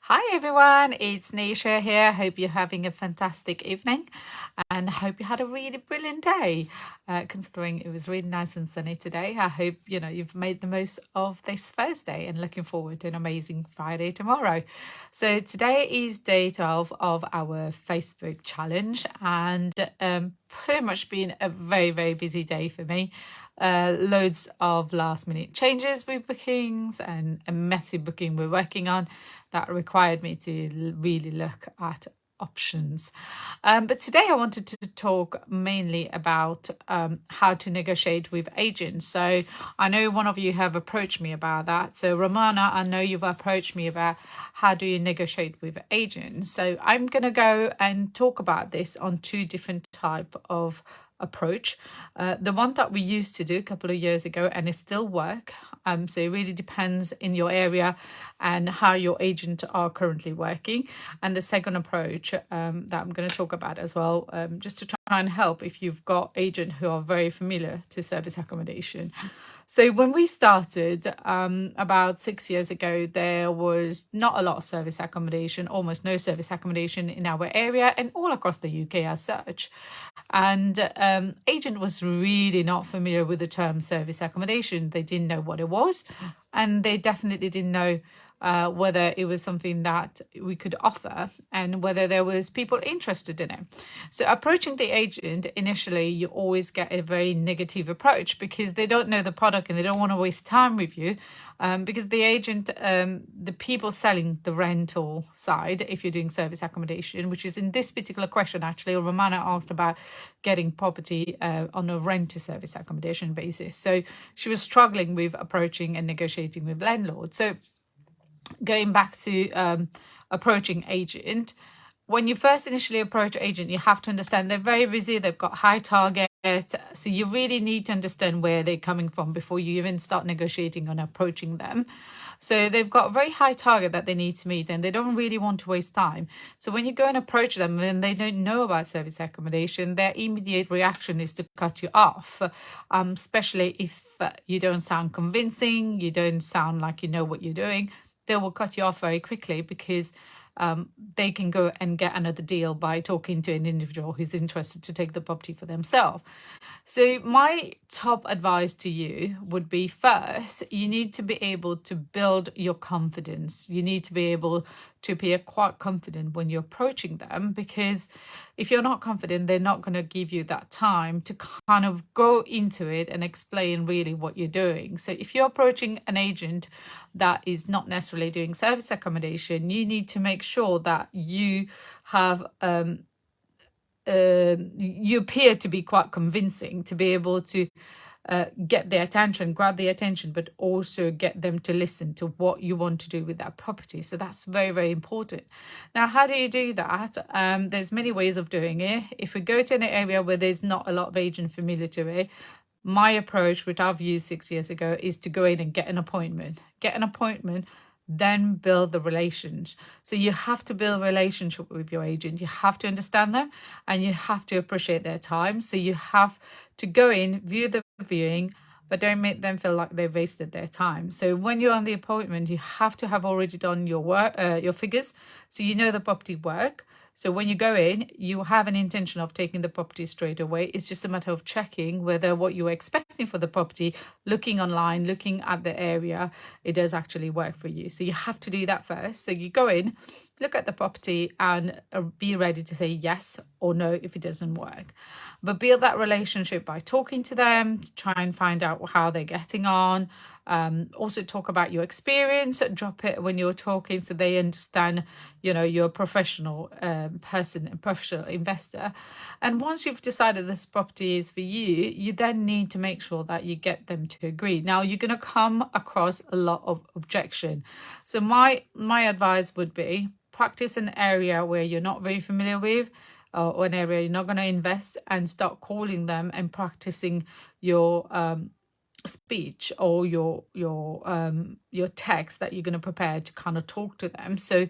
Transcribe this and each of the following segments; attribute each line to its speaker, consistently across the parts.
Speaker 1: Hi everyone, it's Nisha here. Hope you're having a fantastic evening and hope you had a really brilliant day. Considering it was really nice and sunny today, I hope you've made the most of this Thursday and looking forward to an amazing Friday tomorrow. So today is day 12 of our Facebook challenge and pretty much been a very busy day for me. Loads of last minute changes with bookings and a messy booking we're working on that required me to really look at options. But today I wanted to talk mainly about how to negotiate with agents. So I know one of you have approached me about that. So Romana, I know you've approached me about how do you negotiate with agents. So I'm going to go and talk about this on two different type of approach. The one that we used to do a couple of years ago and it still work. So it really depends in your area and how your agent are currently working. And the second approach that I'm going to talk about as well, just to try and help if you've got agents who are very familiar to service accommodation. So when we started about 6 years ago, there was not a lot of service accommodation, almost no service accommodation in our area and all across the UK as such. And agent was really not familiar with the term service accommodation. They didn't know what it was, and they definitely didn't know whether it was something that we could offer and whether there was people interested in it. So approaching the agent, initially, you always get a very negative approach because they don't know the product and they don't want to waste time with you because the agent, the people selling the rental side, if you're doing service accommodation, which is in this particular question, actually, Romana asked about getting property on a rent to service accommodation basis. So she was struggling with approaching and negotiating with landlords. So going back to approaching agent, when you first initially approach agent, you have to understand they're very busy, they've got high target, so you really need to understand where they're coming from before you even start negotiating on approaching them. So they've got a very high target that they need to meet and they don't really want to waste time. So when you go and approach them and they don't know about service accommodation, their immediate reaction is to cut you off, especially if you don't sound convincing, you don't sound like you know what you're doing. They will cut you off very quickly because they can go and get another deal by talking to an individual who's interested to take the property for themselves. So my top advice to you would be, first, you need to be able to build your confidence. You need to be able to be quite confident when you're approaching them, because if you're not confident, they're not going to give you that time to kind of go into it and explain really what you're doing. So if you're approaching an agent that is not necessarily doing service accommodation, you need to make sure that you have you appear to be quite convincing to be able to get their attention, grab their attention, but also get them to listen to what you want to do with that property. So that's very important. Now, how do you do that? There's many ways of doing it. If we go to an area where there's not a lot of agent familiar to it, my approach, which I've used 6 years ago, is to go in and get an appointment. Then build the relations. So you have to build a relationship with your agent. You have to understand them and you have to appreciate their time. So you have to go in, view the viewing, but don't make them feel like they've wasted their time. So when you're on the appointment, you have to have already done your work, your figures, so you know the property work. So when you go in, you have an intention of taking the property straight away. It's just a matter of checking whether what you were expecting for the property, looking online, looking at the area, it does actually work for you. So you have to do that first. So you go in, look at the property and be ready to say yes or no if it doesn't work. But build that relationship by talking to them, try and find out how they're getting on. Also talk about your experience, drop it when you're talking so they understand, you're a professional person, a professional investor. And once you've decided this property is for you, you then need to make sure that you get them to agree. Now, you're going to come across a lot of objection. So my advice would be practice an area where you're not very familiar with, or an area you're not going to invest, and start calling them and practicing your speech or your text that you're going to prepare to kind of talk to them. So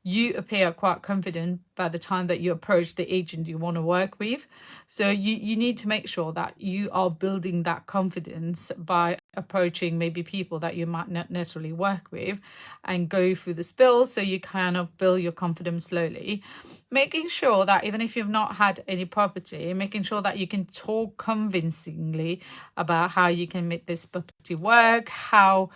Speaker 1: you appear quite confident by the time that you approach the agent you want to work with. So you need to make sure that you are building that confidence by approaching maybe people that you might not necessarily work with and go through the spill, so you kind of build your confidence slowly, making sure that even if you've not had any property, making sure that you can talk convincingly about how you can make this property work, how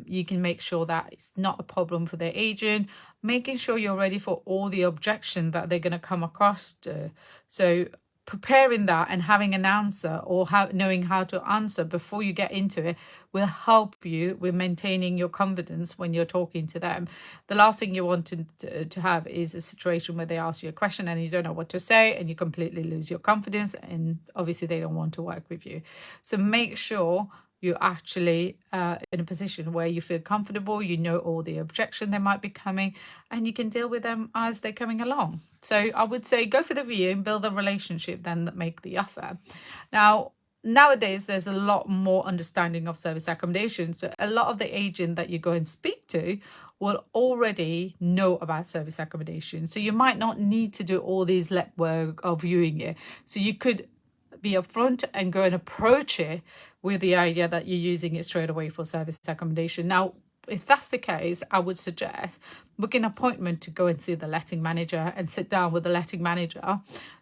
Speaker 1: you can make sure that it's not a problem for the agent, making sure you're ready for all the objections that they're going to come across to. So preparing that and having an answer, or knowing how to answer before you get into it, will help you with maintaining your confidence when you're talking to them. The last thing you want to have is a situation where they ask you a question and you don't know what to say and you completely lose your confidence, and obviously they don't want to work with you. So make sure you're actually in a position where you feel comfortable, you know all the objections that might be coming, and you can deal with them as they're coming along. So I would say go for the view and build a relationship, then make the offer. Now, nowadays, there's a lot more understanding of service accommodation. So a lot of the agent that you go and speak to will already know about service accommodation. So you might not need to do all these legwork of viewing it. So you could be upfront and go and approach it with the idea that you're using it straight away for service accommodation. Now, if that's the case, I would suggest booking an appointment to go and see the letting manager and sit down with the letting manager,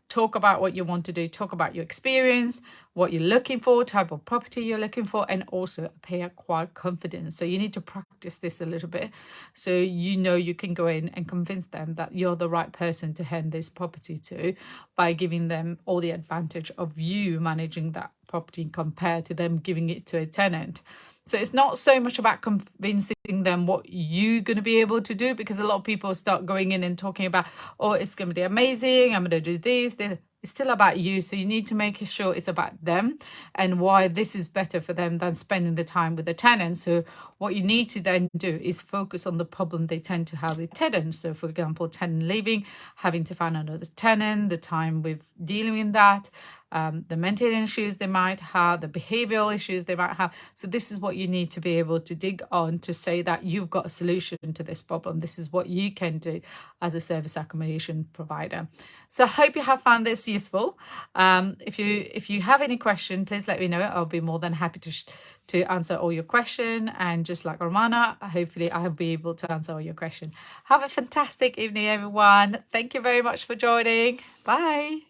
Speaker 1: talk about what you want to do, talk about your experience, what you're looking for, type of property you're looking for, and also appear quite confident. So you need to practice this a little bit so you know you can go in and convince them that you're the right person to hand this property to, by giving them all the advantage of you managing that property compared to them giving it to a tenant. So it's not so much about convincing them what you're going to be able to do, because a lot of people start going in and talking about, oh, it's going to be amazing, I'm going to do this. It's still about you. So you need to make sure it's about them and why this is better for them than spending the time with the tenant. So what you need to then do is focus on the problem they tend to have with tenants. So for example, tenant leaving, having to find another tenant, the time with dealing with that, the maintenance issues they might have, the behavioral issues they might have. So this is what you need to be able to dig on to say that you've got a solution to this problem. This is what you can do as a service accommodation provider. So I hope you have found this useful. If you have any question, please let me know. I'll be more than happy to answer all your question. And just like Romana, hopefully I'll be able to answer all your questions. Have a fantastic evening, everyone. Thank you very much for joining. Bye.